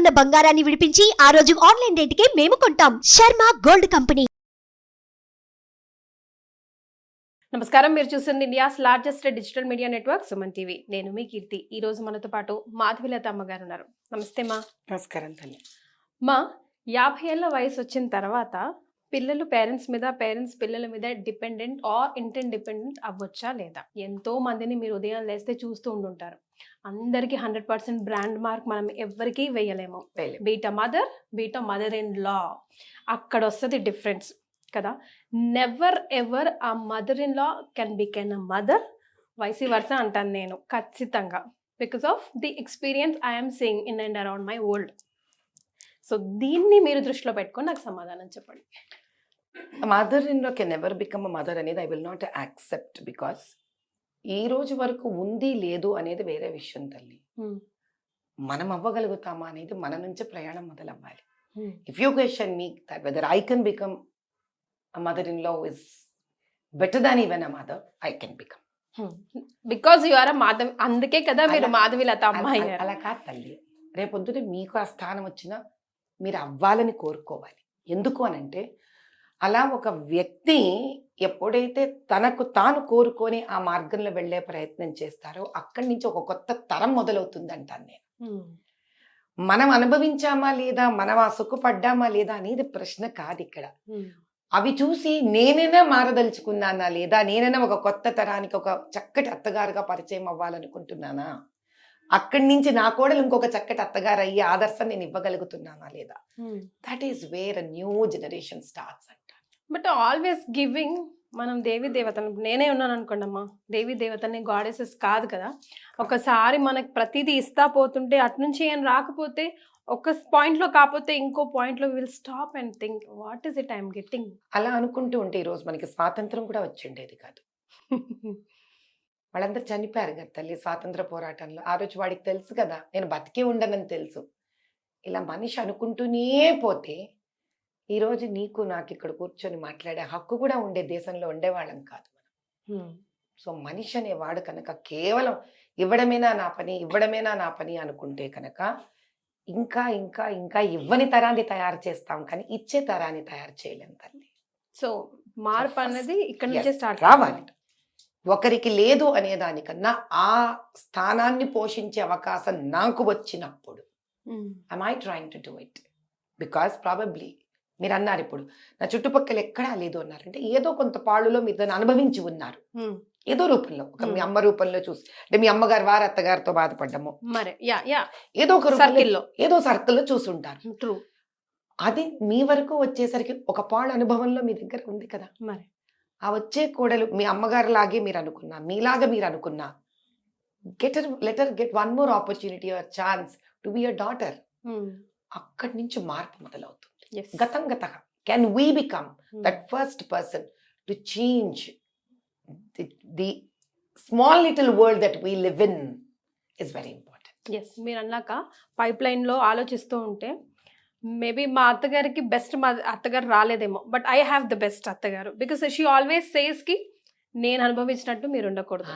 ఉన్న బంగారాన్ని విడిపించి ఆ రోజు ఆన్లైన్ రేటుకే మేము కొంటాం. Sharma gold company. నమస్కారం, మీరు చూస్తుంది India's largest digital media network Suman TV. నేను మీ కీర్తి. ఈ రోజు మనతో పాటు మాధవిలత అమ్మగారు ఉన్నారు. నమస్తే మా. నమస్కారం తల్లి. మా 50 ఏళ్ల వయసు వచ్చిన తర్వాత పిల్లలు పేరెంట్స్ మీద, పేరెంట్స్ పిల్లల మీద డిపెండెంట్ ఆర్ ఇంటర్డిపెండెంట్ అవ్వచ్చా లేదా? ఎంతో మందిని మీరు ఉదయం లేస్తే చూస్తూ ఉండుంటారు. అందరికీ 100% బ్రాండ్ మార్క్ మనం ఎవ్వరికీ వేయలేము. బీట మదర్ ఇన్ లా, అక్కడ వస్తుంది డిఫరెన్స్ కదా. Never ever a mother in law can become a mother, vice versa అంటాను నేను ఖచ్చితంగా. Because of the experience I'm seeing in and around my world. So దీన్ని మీరు దృష్టిలో పెట్టుకొని నాకు సమాధానం చెప్పండి. Mother in law can never become a mother అనేది I will not accept. Because ఈ రోజు వరకు ఉంది లేదు అనేది వేరే విషయం తల్లి. మనం అవ్వగలుగుతామా అనేది మన నుంచి ప్రయాణం మొదలవ్వాలి. If you question me that whether I can become a mother-in-law is better than even a mother, I can become. Because you are a Madhavi, అందుకే కదా మీరు మాధవిలత అమ్మాయి. అలా కాదు తల్లి, రేపొద్దునే మీకు ఆ స్థానం వచ్చినా మీరు అవ్వాలని కోరుకోవాలి. ఎందుకు అనంటే అలా ఒక వ్యక్తి ఎప్పుడైతే తనకు తాను కోరుకొని ఆ మార్గంలో వెళ్ళే ప్రయత్నం చేస్తారో అక్కడి నుంచి ఒక కొత్త తరం మొదలవుతుంది అంటాను నేను. మనం అనుభవించామా లేదా, మనం ఆ సుఖపడ్డామా లేదా అనేది ప్రశ్న కాదు ఇక్కడ. అవి చూసి నేనైనా మారదలుచుకున్నానా లేదా, నేనైనా ఒక కొత్త తరానికి ఒక చక్కటి అత్తగారుగా పరిచయం అవ్వాలనుకుంటున్నానా, అక్కడి నుంచి నా కోడలు ఇంకొక చక్కటి అత్తగారు అయ్యే ఆదర్శం నేను ఇవ్వగలుగుతున్నానా లేదా. That is where a new generation starts అంట. బట్ ఆల్వేస్ గివింగ్, మనం దేవి దేవతను, నేనే ఉన్నాను అనుకోండి అమ్మా, దేవి దేవతని గాడెసెస్ కాదు కదా. ఒకసారి మనకు ప్రతిదీ ఇస్తా పోతుంటే అటు నుంచి ఏం రాకపోతే, ఒక పాయింట్ లో కాకపోతే ఇంకో పాయింట్ లో will stop and think what is it I'm getting. అలా అనుకుంటూ ఉంటే ఈ రోజు మనకి స్వాతంత్రం కూడా వచ్చిండేది కాదు. వాళ్ళందరూ చనిపోయారు కదా తల్లి స్వాతంత్ర పోరాటంలో. ఆ రోజు వాడికి తెలుసు కదా నేను బతికే ఉండనని తెలుసు. ఇలా మనిషి అనుకుంటూనే పోతే ఈరోజు నీకు నాకు ఇక్కడ కూర్చొని మాట్లాడే హక్కు కూడా ఉండే దేశంలో ఉండేవాళ్ళం కాదు మనం. సో మనిషి అనేవాడు కనుక కేవలం ఇవ్వడమేనా నా పని అనుకుంటే కనుక ఇంకా ఇంకా ఇంకా ఇవ్వని తరాన్ని తయారు చేస్తాం కానీ ఇచ్చే తరాన్ని తయారు చేయలేం తల్లి. సో మార్పు అనేది ఇక్కడ నుంచే స్టార్ట్ రావాలి. ఒకరికి లేదు అనే దానికన్నా ఆ స్థానాన్ని పోషించే అవకాశం నాకు వచ్చినప్పుడు am I trying to do it? Because probably మీరు అన్నారు ఇప్పుడు నా చుట్టుపక్కల ఎక్కడా లేదు అన్నారంటే ఏదో కొంత పాళ్ళులో మీరు దాన్ని అనుభవించి ఉన్నారు. ఏదో రూపంలో, ఒక మీ అమ్మ రూపంలో చూసి, అంటే మీ అమ్మగారు వారు అత్తగారితో బాధపడ్డము, ఏదో ఒక సర్కిల్లో ఏదో సర్కిల్లో చూసుంటారు. అది మీ వరకు వచ్చేసరికి ఒక పాళ్ళు అనుభవంలో మీ దగ్గర ఉంది కదా. మరి ఆ వచ్చే కోడలు మీ అమ్మగారు లాగే మీరు అనుకున్నా, మీలాగా మీరు అనుకున్నా, get one more opportunity or chance to be your daughter. అక్కడి నుంచి మార్పు మొదలవుతుంది. గతం can we become that first person to change the small little world that we live in is very important. Yes, మీరు అన్నాక పైప్ లైన్ లో ఆలోచిస్తూ ఉంటే మేబీ మా అత్తగారికి బెస్ట్ అత్తగారు రాలేదేమో, but I have the best అత్తగారు. బికాస్ షీ ఆల్వేస్ సేస్ కి నేను అనుభవించినట్టు మీరు ఉండకూడదు,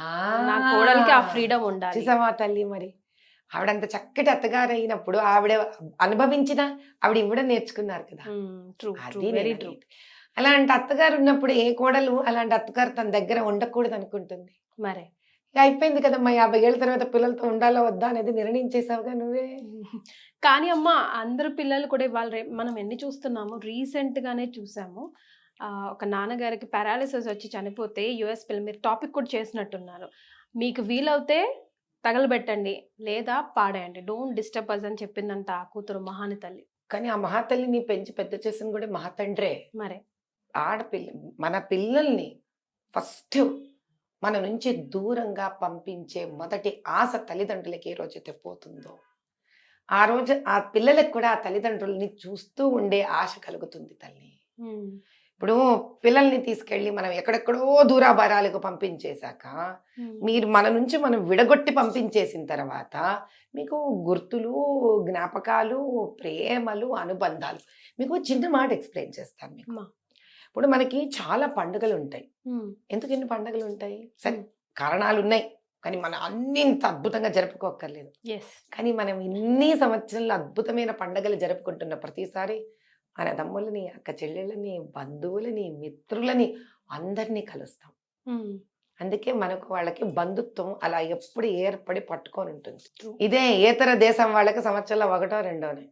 నా కోడలికి ఆ ఫ్రీడమ్ ఉండాలి. చూసావా తల్లి, మరి ఆవిడంత చక్కటి అత్తగారు అయినప్పుడు ఆవిడ అనుభవించిన ఆవిడ ఇవ్వడం నేర్చుకున్నారు కదా. Very true. అలాంటి అత్తగారు ఉన్నప్పుడు ఏ కోడలు అలాంటి అత్తగారు తన దగ్గర ఉండకూడదు అనుకుంటుంది. మరి అయిపోయింది కదమ్మా, 50 ఏళ్ళ తర్వాత పిల్లలతో ఉండాలో వద్దా అనేది నిర్ణయించేసావుగా నువ్వే. కానీ అమ్మ, అందరు పిల్లలు కూడా ఇవాళ మనం ఎన్ని చూస్తున్నాము, రీసెంట్ గానే చూసాము. ఒక నాన్నగారికి పారాలిసిస్ వచ్చి చనిపోతే యుఎస్ పిల్లలు, మీరు టాపిక్ కూడా చేసినట్టున్నారు. మీకు వీలవుతే తగలబెట్టండి లేదా పాడేయండి, డోంట్ డిస్టర్బ్ అస్ అని చెప్పిందంట ఆ కూతురు మహాని తల్లి. కానీ ఆ మహాతల్లిని పెంచి పెద్ద చేసిన కూడా మహాతండ్రే. మరి ఆడపిల్ల మన పిల్లల్ని ఫస్ట్ మన నుంచి దూరంగా పంపించే మొదటి ఆశ తల్లిదండ్రులకి ఏ రోజైతే పోతుందో ఆ రోజు ఆ పిల్లలకు కూడా ఆ తల్లిదండ్రుల్ని చూస్తూ ఉండే ఆశ కలుగుతుంది తల్లి. ఇప్పుడు పిల్లల్ని తీసుకెళ్ళి మనం ఎక్కడెక్కడో దూరాభారాలకు పంపించేశాక మీరు మన నుంచి మనం విడగొట్టి పంపించేసిన తర్వాత మీకు గుర్తులు, జ్ఞాపకాలు, ప్రేమలు, అనుబంధాలు. మీకు చిన్న మాట ఎక్స్ప్లెయిన్ చేస్తాను మీకు. ఇప్పుడు మనకి చాలా పండుగలు ఉంటాయి. ఎందుకు ఎన్ని పండుగలు ఉంటాయి? సరే, కారణాలు ఉన్నాయి. కానీ మనం అన్ని ఇంత అద్భుతంగా జరుపుకోక్కర్లేదు. ఎస్. కానీ మనం ఇన్ని సంవత్సరాలు అద్భుతమైన పండగలు జరుపుకుంటున్న ప్రతిసారి మన తమ్ముళ్ళని, అక్క చెల్లెళ్ళని, బంధువులని, మిత్రులని అందరినీ కలుస్తాం. అందుకే మనకు వాళ్ళకి బంధుత్వం అలా ఎప్పుడు ఏర్పడి పట్టుకొని ఉంటుంది. ఇదే ఏతర దేశం వాళ్ళకి సంవత్సరంలో ఒకటో రెండోనే.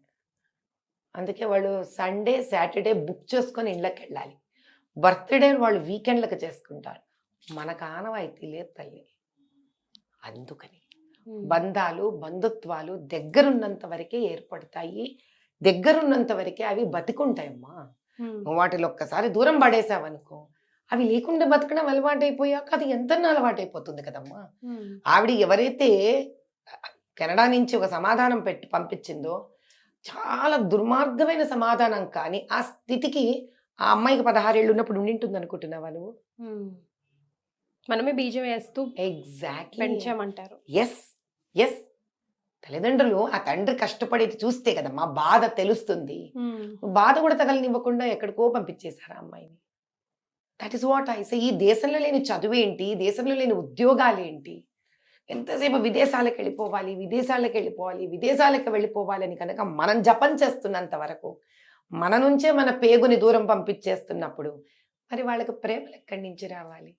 అందుకే వాళ్ళు సండే సాటర్డే బుక్ చేసుకొని ఇళ్ళకి వెళ్ళాలి. బర్త్డే వాళ్ళు వీకెండ్లకు చేసుకుంటారు. మనకు ఆనవాయితీ లేదు తల్లి. అందుకని బంధాలు బంధుత్వాలు దగ్గరున్నంత వరకే ఏర్పడతాయి. దగ్గరున్నంత వరకే అవి బతికుంటాయమ్మా. వాటిలో ఒక్కసారి దూరం పడేసావనుకో, అవి లేకుండా బతకడం అలవాటైపోయాక అది ఎంత అలవాటైపోతుంది కదమ్మా. ఆవిడ ఎవరైతే కెనడా నుంచి ఒక సమాధానం పెట్టి పంపించిందో చాలా దుర్మార్గమైన సమాధానం, కానీ ఆ స్థితికి ఆ అమ్మాయికి 16 ఏళ్ళు ఉన్నప్పుడు ఉండింటుంది అనుకుంటున్నావా నువ్వు? మనమే బీజం వేస్తూ ఎగ్జాక్ట్లీ పెంచామంటారు. Yes yes. తల్లిదండ్రులు ఆ తండ్రి కష్టపడేది చూస్తే కదమ్మా బాధ తెలుస్తుంది. బాధ కూడా తగలనివ్వకుండా ఎక్కడికో పంపించేశారు ఆ అమ్మాయిని. That is what I say. ఈ దేశంలో లేని చదువేంటి, దేశంలో లేని ఉద్యోగాలేంటి, ఎంతసేపు విదేశాలకు వెళ్ళిపోవాలి విదేశాలకు వెళ్ళిపోవాలి విదేశాలకు వెళ్ళిపోవాలని కనుక మనం జపం చేస్తున్నంత వరకు, మన నుంచే మన పేగుని దూరం పంపించేస్తున్నప్పుడు మరి వాళ్ళకి ప్రేమలు ఎక్కడి నుంచి రావాలి?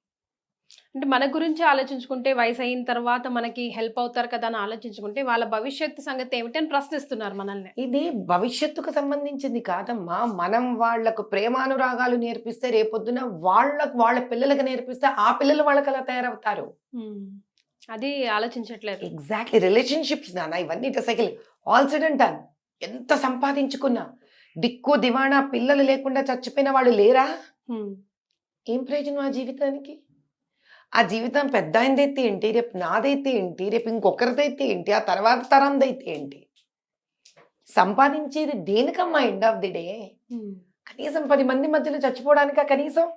అంటే మన గురించి ఆలోచించుకుంటే వయసు అయిన తర్వాత మనకి హెల్ప్ అవుతారు కదా అని ఆలోచించుకుంటే వాళ్ళ భవిష్యత్తు సంగతి ఏమిటి అని ప్రశ్నిస్తున్నారు మనల్ని. ఇది భవిష్యత్తుకు సంబంధించింది కాదమ్మా. మనం వాళ్లకు ప్రేమానురాగాలు నేర్పిస్తే రేపొద్దున వాళ్ళ పిల్లలకు నేర్పిస్తే ఆ పిల్లలు వాళ్ళకి అలా తయారవుతారు. అది ఆలోచించట్లేదు. ఎగ్జాక్ట్లీ. రిలేషన్షిప్స్ నాన్న ఇవన్నీ cycle all said and done. ఎంత సంపాదించుకున్నా దిక్కు దివాణా పిల్లలు లేకుండా చచ్చిపోయిన వాళ్ళు లేరా? ఏం ప్రయోజనం ఆ జీవితానికి? ఆ జీవితం పెద్ద ఆయనదైతే ఏంటి, రేపు నాదైతే ఏంటి, రేపు ఇంకొకరిదైతే ఏంటి, ఆ తర్వాత తరందైతే ఏంటి? సంపాదించేది దేనికమ్మా ఎండ్ ఆఫ్ ది డే? కనీసం 10 మంది మధ్యలో చచ్చిపోవడానికా? కనీసం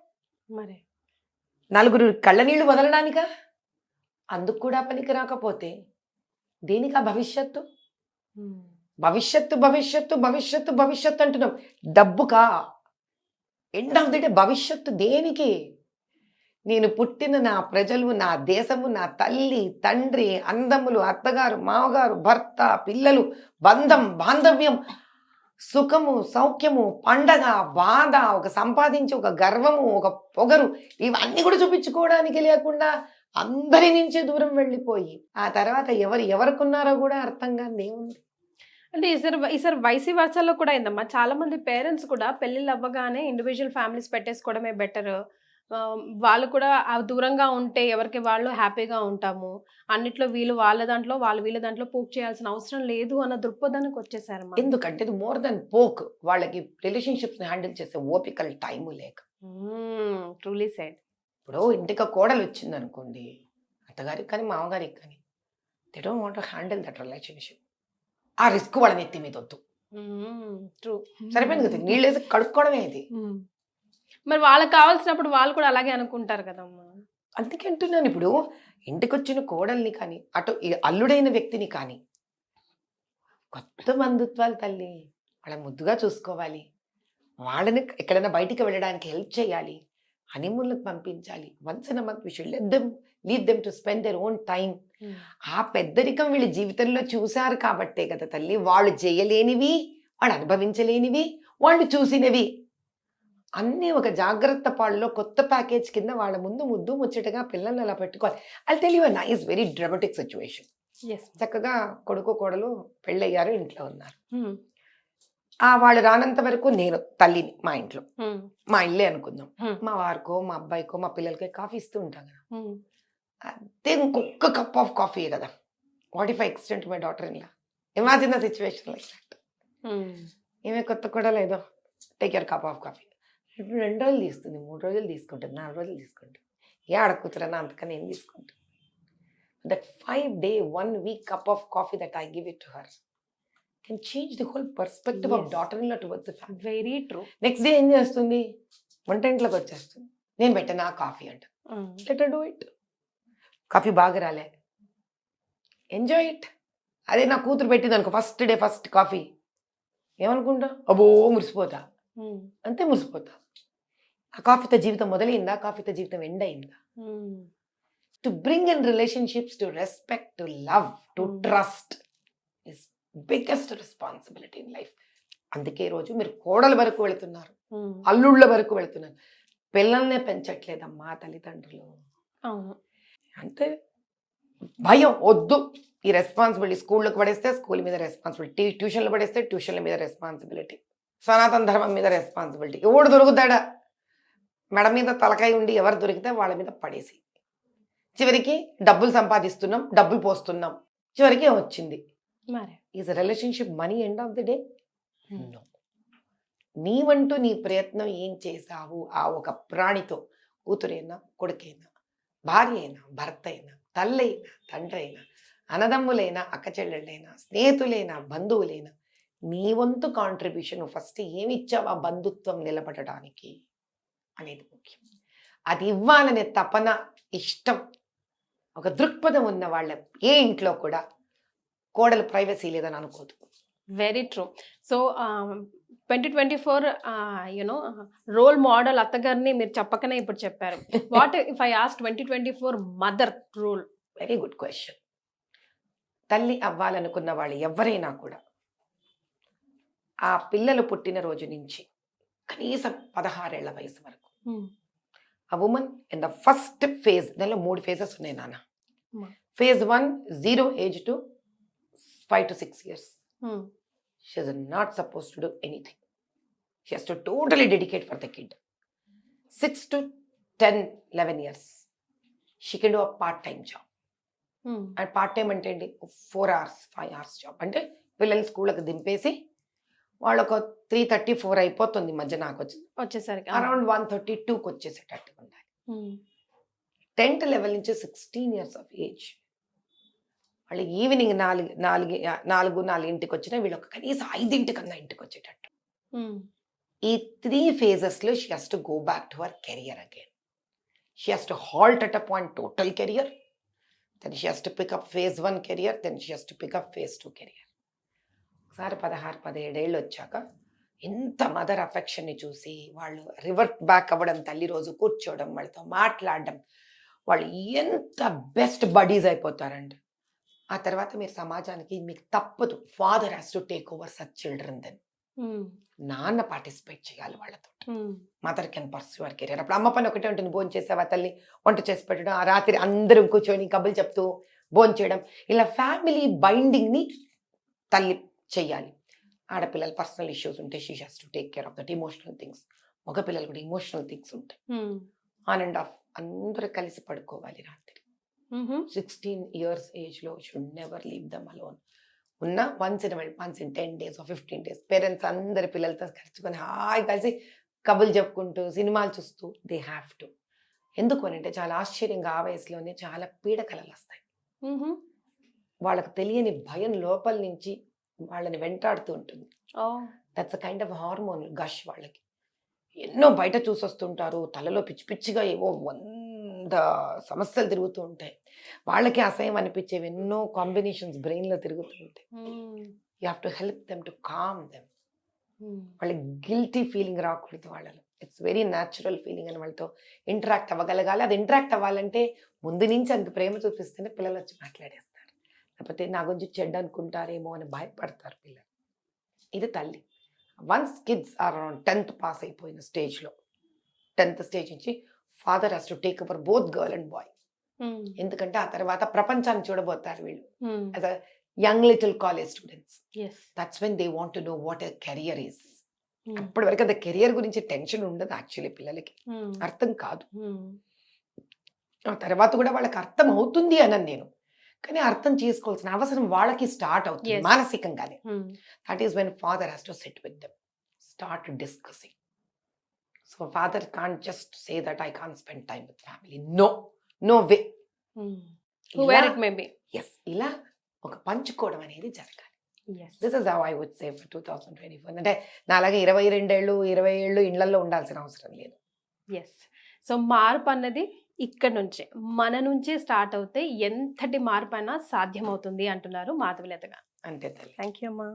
మరి 4 కళ్ళ నీళ్లు వదలడానికా? అందుకు కూడా పనికి రాకపోతే దేనికా భవిష్యత్తు? భవిష్యత్తు భవిష్యత్తు భవిష్యత్తు భవిష్యత్తు అంటున్నాం. డబ్బుకా? ఎండ్ ఆఫ్ ది డే భవిష్యత్తు దేనికి? నేను పుట్టిన నా ప్రజలు, నా దేశము, నా తల్లి తండ్రి, అందములు, అత్తగారు, మామగారు, భర్త, పిల్లలు, బంధం బాంధవ్యం, సుఖము సౌఖ్యము, పండగ బాధ, ఒక సంపాదించి ఒక గర్వము, ఒక పొగరు, ఇవన్నీ కూడా చూపించుకోవడానికి లేకుండా అందరి నుంచి దూరం వెళ్ళిపోయి ఆ తర్వాత ఎవరుకున్నారో కూడా అర్థం కాని ఏముంది. అంటే ఈసారి వైసీ వర్షాల్లో కూడా అయిందమ్మా. చాలా మంది పేరెంట్స్ కూడా పెళ్ళిళ్ళు అవ్వగానే ఇండివిజువల్ ఫ్యామిలీస్ పెట్టేసుకోవడమే బెటర్, వాళ్ళు కూడా దూరంగా ఉంటే ఎవరికి వాళ్ళు హ్యాపీగా ఉంటాము, అన్నిట్లో వీళ్ళు వాళ్ళ దాంట్లో వాళ్ళు వీళ్ళ దాంట్లో పోక్ చేయాల్సిన అవసరం లేదు అన్న దృక్పథానికి వచ్చేసారు. ఎందుకంటే ఇది మోర్ దెన్ పోక్. వాళ్ళకి రిలేషన్షిప్స్ హ్యాండిల్ చేసే ఓపికలు టైము లేక. Truly side. ఇప్పుడు ఇంటికి కోడలు వచ్చింది అనుకోండి, అత్తగారికి కానీ మామగారికి కానీ, they don't want to handle that relationship. ఆ రిస్క్ వాళ్ళని ఎత్తి మీద వద్దు. ట్రూ. సరిపోయింది కదా, నీళ్ళు వేసి కడుక్కోవడమే ఇది. మరి వాళ్ళకి కావాల్సినప్పుడు వాళ్ళు కూడా అలాగే అనుకుంటారు కదమ్మా. అందుకే అంటున్నాను, ఇప్పుడు ఇంటికి వచ్చిన కోడల్ని కానీ అటు అల్లుడైన వ్యక్తిని కానీ కొత్త బంధుత్వాలు తల్లి, వాళ్ళని ముద్దుగా చూసుకోవాలి, వాళ్ళని ఎక్కడైనా బయటికి వెళ్ళడానికి హెల్ప్ చేయాలి, హనీమూన్లకు పంపించాలి. Once in a month we should leave them to spend their own time. ఆ పెద్దరికం వీళ్ళ జీవితంలో చూశారు కాబట్టే కదా తల్లి వాళ్ళు చేయలేనివి, వాళ్ళు అనుభవించలేనివి, వాళ్ళు చూసినవి అన్నీ ఒక జాగ్రత్త పాడులో కొత్త ప్యాకేజ్ కింద వాళ్ళ ముందు ముద్దు ముచ్చటగా పిల్లల్ని అలా పెట్టుకోవాలి. అది తెలియ నైస్ వెరీ డ్రామాటిక్ సిచ్యువేషన్. చక్కగా కొడుకు కోడలు పెళ్ళయ్యారు, ఇంట్లో ఉన్నారు. వాళ్ళు రానంత వరకు నేను తల్లిని మా ఇంట్లో, మా ఇల్లే అనుకుందాం, మా వారికో మా అబ్బాయికో మా పిల్లలకి కాఫీ ఇస్తూ ఉంటాం కదా, అదే ఇంకొక కప్ ఆఫ్ కాఫీ కదా. What if I extend my daughter in law? Imagine the situation like that. ఏమే కొత్త కూడా లేదో take your cup of coffee. ఇప్పుడు 2 రోజులు తీస్తుంది, 3 రోజులు తీసుకుంటుంది, 4 రోజులు తీసుకుంటుంది. ఆడకూతురన్నా అంతకన్నా ఏం తీసుకుంటుంది? That 5 day 1 week cup of coffee that I give it to her can change the whole perspective of daughter-in-law towards the family. Very true. Next day ఏం చేస్తుంది? వంటింట్లోకి వచ్చేస్తుంది, నేను పెట్టిన కాఫీ అంట. Let her do it. Coffee బాగా రాలే, enjoy it. అదే నా కూతురు పెట్టింది అనుకో, ఫస్ట్ డే ఫస్ట్ కాఫీ, ఏమనుకుంటా? అబ్బో మురిసిపోతా, అంతే మురిసిపోతా. ఆ కాఫీతో జీవితం మొదలైందా? కాఫీతో జీవితం ఎండ్ అయిందా? To bring in relationships, to respect, to love, to trust is biggest responsibility in life. అందుకే ఈ రోజు మీరు కోడల వరకు వెళుతున్నారు, అల్లుళ్ళ వరకు వెళుతున్నారు. పిల్లల్నే పెంచట్లేదమ్మా తల్లిదండ్రులు. అవును. అంటే భయం వద్దు. ఈ రెస్పాన్సిబిలిటీ స్కూళ్ళకి పడేస్తే స్కూల్ మీద రెస్పాన్సిబిలిటీ, ట్యూషన్లు పడేస్తే ట్యూషన్ల మీద రెస్పాన్సిబిలిటీ, సనాతన ధర్మం మీద రెస్పాన్సిబిలిటీ. ఎవడు దొరుకుతాడా? మెడ మీద తలకాయ ఉండి ఎవరు దొరికితే వాళ్ళ మీద పడేసి చివరికి డబ్బులు సంపాదిస్తున్నాం, డబ్బులు పోస్తున్నాం, చివరికి ఏమొచ్చింది? మరి is relationship money end of the day? No. నీవంటూ నీ ప్రయత్నం ఏం చేశావు ఆ ఒక ప్రాణితో, కూతురైనా కొడుకైనా భార్య అయినా భర్త అయినా తల్లైనా తండ్రి అయినా అన్నదమ్ములైనా అక్క చెల్లెళ్ళైనా స్నేహితులైనా బంధువులైనా నీ వంతు కాంట్రిబ్యూషన్ ఫస్ట్ ఏమి ఇచ్చావు ఆ బంధుత్వం నిలబడటానికి అనేది ముఖ్యం. అది ఇవ్వాలనే తపన, ఇష్టం, ఒక దృక్పథం ఉన్న వాళ్ళ ఏ ఇంట్లో కూడా కోడలు ప్రైవసీ లేదని అనుకోదు. Very true. So 2024 you know role model అత్తగారిని మీరు చెప్పకనే ఇప్పుడు చెప్పారు. What if I ask 2024 mother role? Very good question. తల్లి అవ్వాలనుకున్న వాళ్ళు ఎవరైనా కూడా ఆ పిల్లలు పుట్టిన రోజు నుంచి కనీసం 16 ఏళ్ల వయసు వరకు ఆ women in the first phase, దానిలో 3 phases ఉన్నాయి నాన్న. Phase 1 0 age to 5 to 6 years. She is not supposed to do anything. She has to totally dedicate for the kid. 6 to 10, 11 years. She can do a part-time job. And part-time అంటే 4 hours, 5 hours job. అంటే పిల్లల్ని స్కూళ్ళకి దింపేసి వాళ్ళు ఒక 3:30, 4 అయిపోతుంది మధ్య నాకు వచ్చేసరికి అరౌండ్ 1:32కి వచ్చేసేటట్టు ఉండాలి. 10th level నుంచి 16 years of age వాళ్ళు ఈవినింగ్ 4:05 వచ్చినా వీళ్ళు ఒక కనీసం 5 ఇంటికి వచ్చేటట్టు. ఈ 3 phases she has to go back to her career again. She has to halt at a point total career, then she has to pick up phase 1 career, then she has to pick up phase 2 career. ఒకసారి 16-17 ఏళ్ళు వచ్చాక ఎంత mother అఫెక్షన్ని చూసి వాళ్ళు revert back అవ్వడం, తల్లి రోజు కూర్చోవడం, వాళ్ళతో మాట్లాడడం, వాళ్ళు ఎంత బెస్ట్ బడీస్ అయిపోతారండి. ఆ తర్వాత మీరు సమాజానికి మీకు తప్పదు, father has to take over such children. Then నాన్న పార్టిసిపేట్ చేయాలి వాళ్ళతో. Mother can pursue our career. అప్పుడు అమ్మ పని ఒకటే ఉంటుంది, భోజనం చేసావా తల్లి, వంట చేసి పెట్టడం, ఆ రాత్రి అందరం కూర్చొని కబుర్లు చెప్తూ భోజనం చేయడం, ఇలా ఫ్యామిలీ బైండింగ్ని తల్లి చెయ్యాలి. ఆడపిల్లలు పర్సనల్ ఇష్యూస్ ఉంటే she has to take care of that emotional things. మగ పిల్లలు కూడా ఇమోషనల్ థింగ్స్ ఉంటాయి. ఆన్ అండ్ ఆఫ్ అందరూ కలిసి పడుకోవాలి రాత్రి. 16 years ఏజ్లో should never leave them alone. ఉన్న once in 10 days or 15 days parents అందరి పిల్లలతో కలుసుకొని హాయి కలిసి కబుర్లు చెప్పుకుంటూ సినిమాలు చూస్తూ దే హ్యావ్ టు. ఎందుకు అంటే చాలా ఆశ్చర్యంగా ఆ వయసులోనే చాలా పీడకలలు వస్తాయి. వాళ్ళకి తెలియని భయం లోపల నుంచి వాళ్ళని వెంటాడుతూ ఉంటుంది. That's a kind of hormone gush. వాళ్ళకి ఎన్నో బయట చూసొస్తుంటారు, తలలో పిచ్చి పిచ్చిగా ఏవో 100 సమస్యలు తిరుగుతూ ఉంటాయి. వాళ్ళకి అసహ్యం అనిపించేవి ఎన్నో కాంబినేషన్స్ బ్రెయిన్లో తిరుగుతూ ఉంటాయి. You have to help them to calm them. వాళ్ళకి గిల్టీ ఫీలింగ్ రాకూడదు వాళ్ళలో. ఇట్స్ వెరీ న్యాచురల్ ఫీలింగ్ అని వాళ్ళతో ఇంటరాక్ట్ అవ్వగలగాలి. అది ఇంటరాక్ట్ అవ్వాలంటే ముందు నుంచి అంత ప్రేమ చూపిస్తేనే పిల్లలు వచ్చి మాట్లాడేస్తారు. లేకపోతే నా గురించి చెడ్డ అనుకుంటారేమో అని భయపడతారు పిల్లలు. ఇది తల్లి. Once kids are around 10th pass అయిపోయిన స్టేజ్లో, 10th స్టేజ్ నుంచి father has to take over both girl and boy. ఎందుకంటే ఆ తర్వాత ప్రపంచాన్ని చూడబోతారు వీళ్ళు as a young little college students. That's when they want to know what a career is. అప్పటి వరకు అది కెరియర్ గురించి టెన్షన్ ఉండదు యాక్చువల్లీ పిల్లలకి, అర్థం కాదు. ఆ తర్వాత కూడా వాళ్ళకి అర్థం అవుతుంది అని నేను, కానీ అర్థం చేసుకోవాల్సిన అవసరం వాళ్ళకి స్టార్ట్ అవుతుంది మానసికంగానే. That is when father has to sit with them, start discussing. So father can't just say that I can't spend time with family. No way. Yes, ఇలా ఒక పంచుకోవడం అనేది జరగాలి. This is how I would say for 2024. అంటే నాలాగే 22 ఏళ్ళు 20 ఏళ్ళు ఇళ్లలో ఉండాల్సిన అవసరం లేదు. ఎస్. సో మార్పు అన్నది ఇక్కడ నుంచే, మన నుంచే స్టార్ట్ అవుతే ఎంతటి మార్పు అయినా సాధ్యమవుతుంది అంటున్నారు మాధవీలత గారు. అంతే తల్లి. థ్యాంక్ యూ అమ్మా.